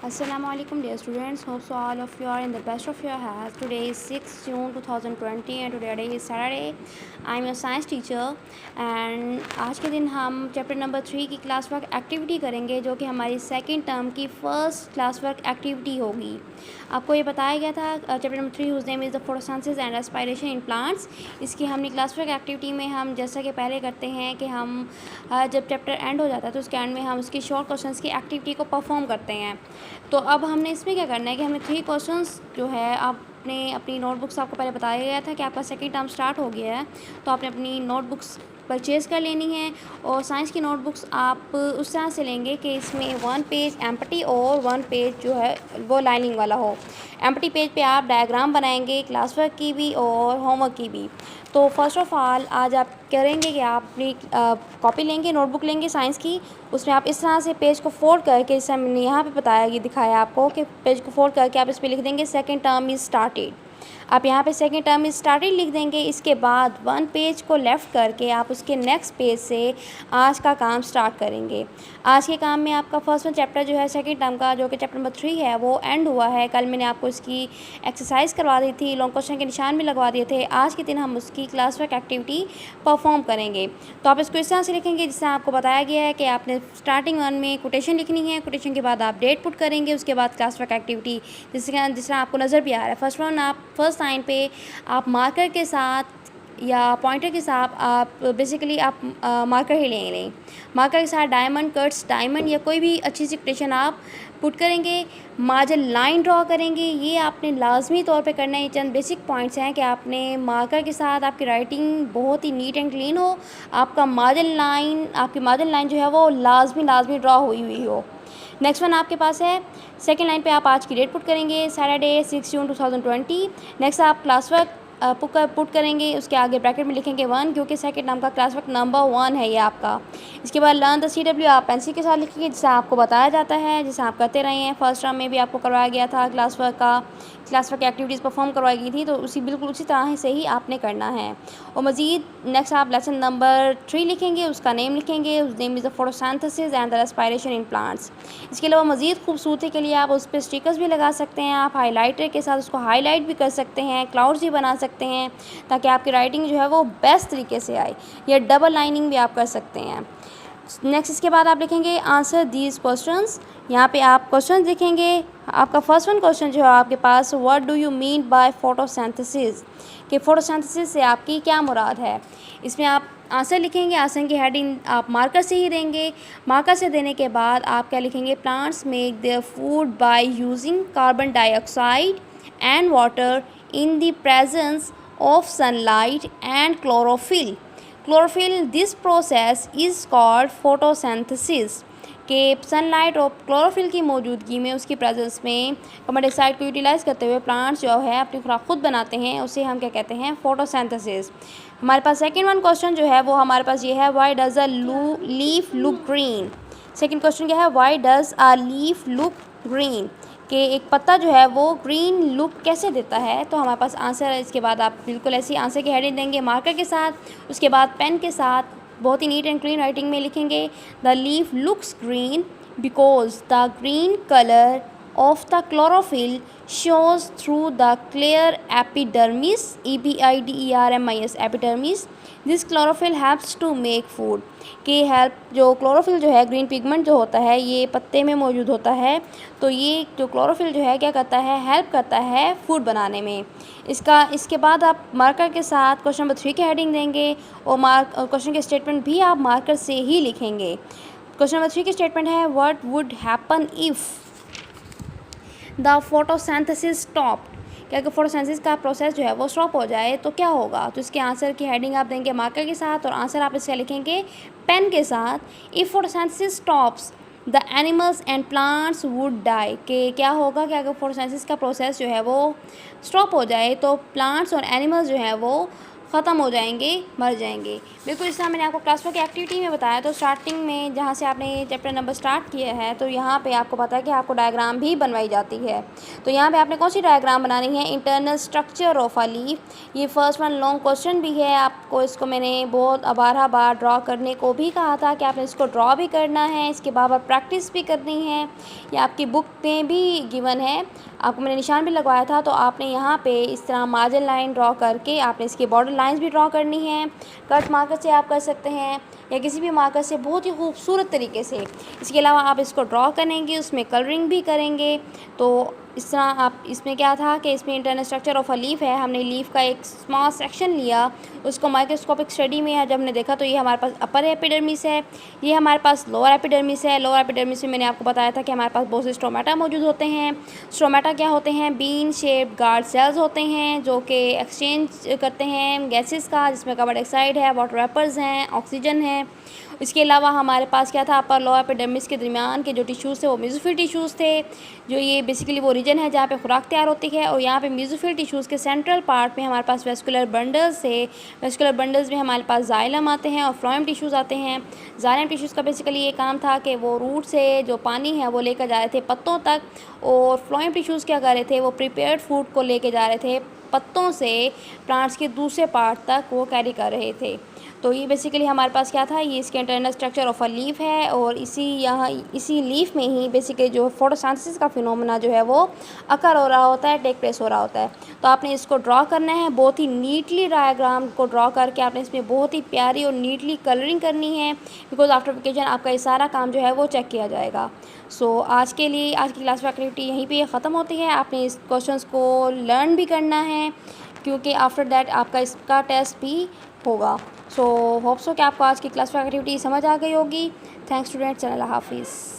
Assalamualaikum dear students, hope so all of you are in the best of your health. Today is 6 June 2020 and today is Saturday. I am your science teacher and आज के दिन हम chapter number 3 की class work activity करेंगे जो कि हमारी second term की फर्स्ट क्लास वर्क एक्टिविटी होगी। आपको ये बताया गया था chapter number 3 whose name is the photosynthesis and respiration in plants. इसकी हमने क्लास वर्क एक्टिविटी में हम जैसा कि पहले करते हैं कि हम जब चैप्टर एंड हो जाता है तो उसके एंड में हम उसकी शॉर्ट क्वेश्चंस की एक्टिविटी को परफॉर्म करते हैं। तो अब हमने इसमें क्या करना है कि हमने 3 क्वेश्चंस जो है आपने अपनी नोटबुक्स आपको पहले बताया गया था कि आपका सेकंड टर्म स्टार्ट हो गया है, तो आपने अपनी नोटबुक्स परचेज़ कर लेनी है और साइंस की नोटबुक्स आप उस तरह से लेंगे कि इसमें 1 पेज एम्प्टी और 1 पेज जो है वो लाइनिंग वाला हो। एम्प्टी पेज पे आप डायग्राम बनाएंगे क्लास वर्क की भी और होमवर्क की भी। तो फर्स्ट ऑफ़ ऑल आज आप करेंगे कि आप अपनी कॉपी लेंगे, नोटबुक लेंगे साइंस की, उसमें आप इस तरह से पेज को फोल्ड करके, जैसे मैंने यहाँ पे बताया, ये दिखाया आपको कि पेज को फोल्ड करके आप इस पर लिख देंगे सेकंड टर्म इज़ स्टार्टेड। आप यहाँ पे सेकंड टर्म इज़ स्टार्टेड लिख देंगे। इसके बाद 1 पेज को लेफ़्ट करके आप उसके नेक्स्ट पेज से आज का काम स्टार्ट करेंगे। आज के काम में आपका फर्स्ट वन चैप्टर जो है सेकंड टर्म का, जो कि चैप्टर नंबर 3 है, वो एंड हुआ है। कल मैंने आपको इसकी एक्सरसाइज करवा दी थी, लॉन्ग क्वेश्चन के निशान भी लगवा दिए थे। आज के दिन हम उसकी क्लास वर्क एक्टिविटी परफॉर्म करेंगे। तो आप इसको इस तरह से लिखेंगे जिससे आपको बताया गया है कि आपने स्टार्टिंग 1 में कोटेशन लिखनी है, कोटेशन के बाद आप डेट पुट करेंगे, उसके बाद क्लास वर्क एक्टिविटी जिस तरह आपको नज़र भी आ रहा है। फर्स्ट वन आप फर्स्ट साइन पे आप मार्कर के साथ या पॉइंटर के साथ आप बेसिकली आप मार्कर ही लेंगे। मार्कर के साथ डायमंड कट्स, डायमंड या कोई भी अच्छी सी कोटेशन आप पुट करेंगे। मार्जिन लाइन ड्रॉ करेंगे, ये आपने लाजमी तौर पे करना है। ये चंद बेसिक पॉइंट्स हैं कि आपने मार्कर के साथ आपकी राइटिंग बहुत ही नीट एंड क्लीन हो, आपकी मार्जिन लाइन जो है वो लाजमी ड्रॉ हुई हो। नेक्स्ट वन आपके पास है सेकेंड लाइन पे आप आज की डेट पुट करेंगे, सैटरडे 6 जून 2020। नेक्स्ट आप क्लास वर्क पुट करेंगे, उसके आगे ब्रैकेट में लिखेंगे 1, क्योंकि सेकंड नाम का क्लास वर्क नंबर 1 है ये आपका। इसके बाद लर्न द CW आप पेंसिल के साथ लिखेंगे, जिसे आपको बताया जाता है, जिसे आप करते रहे हैं। फर्स्ट टर्म में भी आपको करवाया गया था क्लास वर्क एक्टिविटीज़ परफॉर्म करवाई गई थी, तो बिल्कुल उसी तरह से ही आपने करना है। और मज़ीद नेक्स्ट आप लेसन नंबर 3 लिखेंगे, उसका नेम लिखेंगे, उस name is the photosynthesis and the respiration in plants. इसके अलावा मज़ीद खूबसूरती के लिए आप उस पर स्टिकर्स भी लगा सकते हैं, आप हाईलाइटर के साथ उसको हाईलाइट भी कर सकते हैं, क्लाउड्स भी बना सकते हैं, ताकि आपकी राइटिंग जो है वो बेस्ट तरीके से आए। या डबल लाइनिंग भी आप कर सकते हैं। नेक्स्ट इसके बाद आप लिखेंगे आंसर दीज क्वेश्चंस। यहाँ पे आप क्वेश्चन लिखेंगे। आपका फर्स्ट वन क्वेश्चन जो है आपके पास, what do you mean by photosynthesis, कि फोटोसिंथेसिस से आपकी क्या मुराद है। इसमें आप आंसर लिखेंगे, आंसर की हेडिंग आप मार्कर से ही देंगे। मार्कर से देने के बाद आप क्या लिखेंगे, plants make their food by using carbon dioxide and water in the presence of sunlight and chlorophyll this process is called photosynthesis, कि सनलाइट और क्लोरोफिल की मौजूदगी में, उसकी प्रेजेंस में कार्बन डाइऑक्साइड को यूटिलाइज़ करते हुए प्लांट्स जो है अपनी खुराक खुद बनाते हैं, उसे हम क्या कहते हैं, फोटोसिंथेसिस। हमारे पास सेकंड वन क्वेश्चन जो है वो हमारे पास ये है, why does a leaf look green. Second question क्या है, why does a leaf look green, कि एक पत्ता जो है वो ग्रीन लुक कैसे देता है। तो हमारे पास आंसर है। इसके बाद आप बिल्कुल ऐसी आंसर की हेडिंग देंगे मार्कर के साथ, उसके बाद पेन के साथ बहुत ही नीट एंड क्लीन राइटिंग में लिखेंगे, the leaf looks green because the green colour of the chlorophyll shows through the clear epidermis, epidermis, epidermis. This chlorophyll helps to make food, कि हेल्प जो क्लोरोफिल जो है, green pigment जो होता है ये पत्ते में मौजूद होता है, तो ये जो क्लोरोफिल जो है क्या करता है, हेल्प करता है फूड बनाने में। इसके बाद आप मार्कर के साथ क्वेश्चन नंबर 3 की हेडिंग देंगे और क्वेश्चन के स्टेटमेंट भी आप मार्कर से ही लिखेंगे। क्वेश्चन नंबर 3 की स्टेटमेंट है, what would happen if the photosynthesis stopped, क्या कि फोटोसिंथेसिस का प्रोसेस जो है वो स्टॉप हो जाए तो क्या होगा। तो इसके आंसर की हेडिंग आप देंगे मार्कर के साथ और आंसर आप इसका लिखेंगे पेन के साथ। If photosynthesis stops the animals and plants would die, कि क्या होगा, क्या कि फोटोसिंथेसिस का प्रोसेस जो है वो स्टॉप हो जाए तो प्लांट्स और एनिमल्स जो है वो ख़त्म हो जाएंगे, मर जाएंगे। बिल्कुल इस तरह मैंने आपको क्लास 4 की एक्टिविटी में बताया। तो स्टार्टिंग में जहाँ से आपने चैप्टर नंबर स्टार्ट किया है तो यहाँ पे आपको पता है कि आपको डायग्राम भी बनवाई जाती है। तो यहाँ पे आपने कौन सी डायग्राम बनानी है, internal structure of a leaf. ये फर्स्ट वन लॉन्ग क्वेश्चन भी है, आपको इसको मैंने बहुत 12 बार ड्रॉ करने को भी कहा था कि आपने इसको ड्रॉ भी करना है, इसके बाद प्रैक्टिस भी करनी है। ये आपकी बुक में भी गिवन है, आपको मैंने निशान भी लगवाया था। तो आपने यहाँ पे इस तरह मार्जिन लाइन ड्रॉ करके आपने इसकी बॉर्डर लाइंस भी ड्रॉ करनी है। कट मार्कर से आप कर सकते हैं या किसी भी मार्कर से बहुत ही खूबसूरत तरीके से। इसके अलावा आप इसको ड्रॉ करेंगे, उसमें कलरिंग भी करेंगे। तो इस तरह आप इसमें क्या था कि इसमें internal structure of a leaf है, हमने लीफ का एक स्मॉल सेक्शन लिया, उसको माइक्रोस्कोपिक स्टडी में जब हमने देखा तो ये हमारे पास अपर एपिडर्मिस है, ये हमारे पास लोअर एपिडर्मिस है। लोअर एपिडर्मिस में मैंने आपको बताया था कि हमारे पास बहुत से स्ट्रोमेटा मौजूद होते हैं। स्ट्रोमेटा क्या होते हैं, बीन शेप गार्ड सेल्स होते हैं जो कि एक्सचेंज करते हैं गैसेस का, जिसमें कार्बन डाइऑक्साइड है, वाटर वेपर्स हैं, ऑक्सीजन है। इसके अलावा हमारे पास क्या था, अपर लोअर एपिडर्मिस के दरमियान के जो टिश्यूज़ थे वो मेसोफिल टिश्यूज़ थे, जो ये बेसिकली वो रीजन है जहाँ पे खुराक तैयार होती है। और यहाँ पे मेसोफिल टिश्यूज़ के सेंट्रल पार्ट में हमारे पास वेस्कुलर बंडल्स है। वेस्कुलर बंडल्स में हमारे पास जाइलम आते हैं और फ्लोएम टिश्यूज़ आते हैं। जाइलम टिश्यूज़ का बेसिकली ये काम था कि वो रूट से जो पानी है वो लेकर जा रहे थे पत्तों तक, और फ्लोएम टिश्यूज़ क्या कर रहे थे, वो प्रिपेयर्ड फूड को लेके जा रहे थे पत्तों से प्लांट्स के दूसरे पार्ट तक वो कैरी कर रहे थे। तो ये बेसिकली हमारे पास क्या था, ये इसके internal structure of a leaf है। और इसी लीफ में ही बेसिकली जो फोटोसिंथेसिस का फिनोमेना जो है वो अकर हो रहा होता है, टेक प्लेस हो रहा होता है। तो आपने इसको ड्रॉ करना है, बहुत ही नीटली डायग्राम को ड्रॉ करके आपने इसमें बहुत ही प्यारी और नीटली कलरिंग करनी है, बिकॉज आफ्टर वेकेशन आपका ये सारा काम जो है वो चेक किया जाएगा। सो आज के लिए आज की क्लास एक्टिविटी यहीं पे ख़त्म होती है। आपने इस क्वेश्चंस को लर्न भी करना है क्योंकि आफ्टर दैट आपका इसका टेस्ट भी होगा। सो होप सो कि आपको आज की क्लास एक्टिविटी समझ आ गई होगी। थैंक्स स्टूडेंट्स, अल्लाह हाफिज़।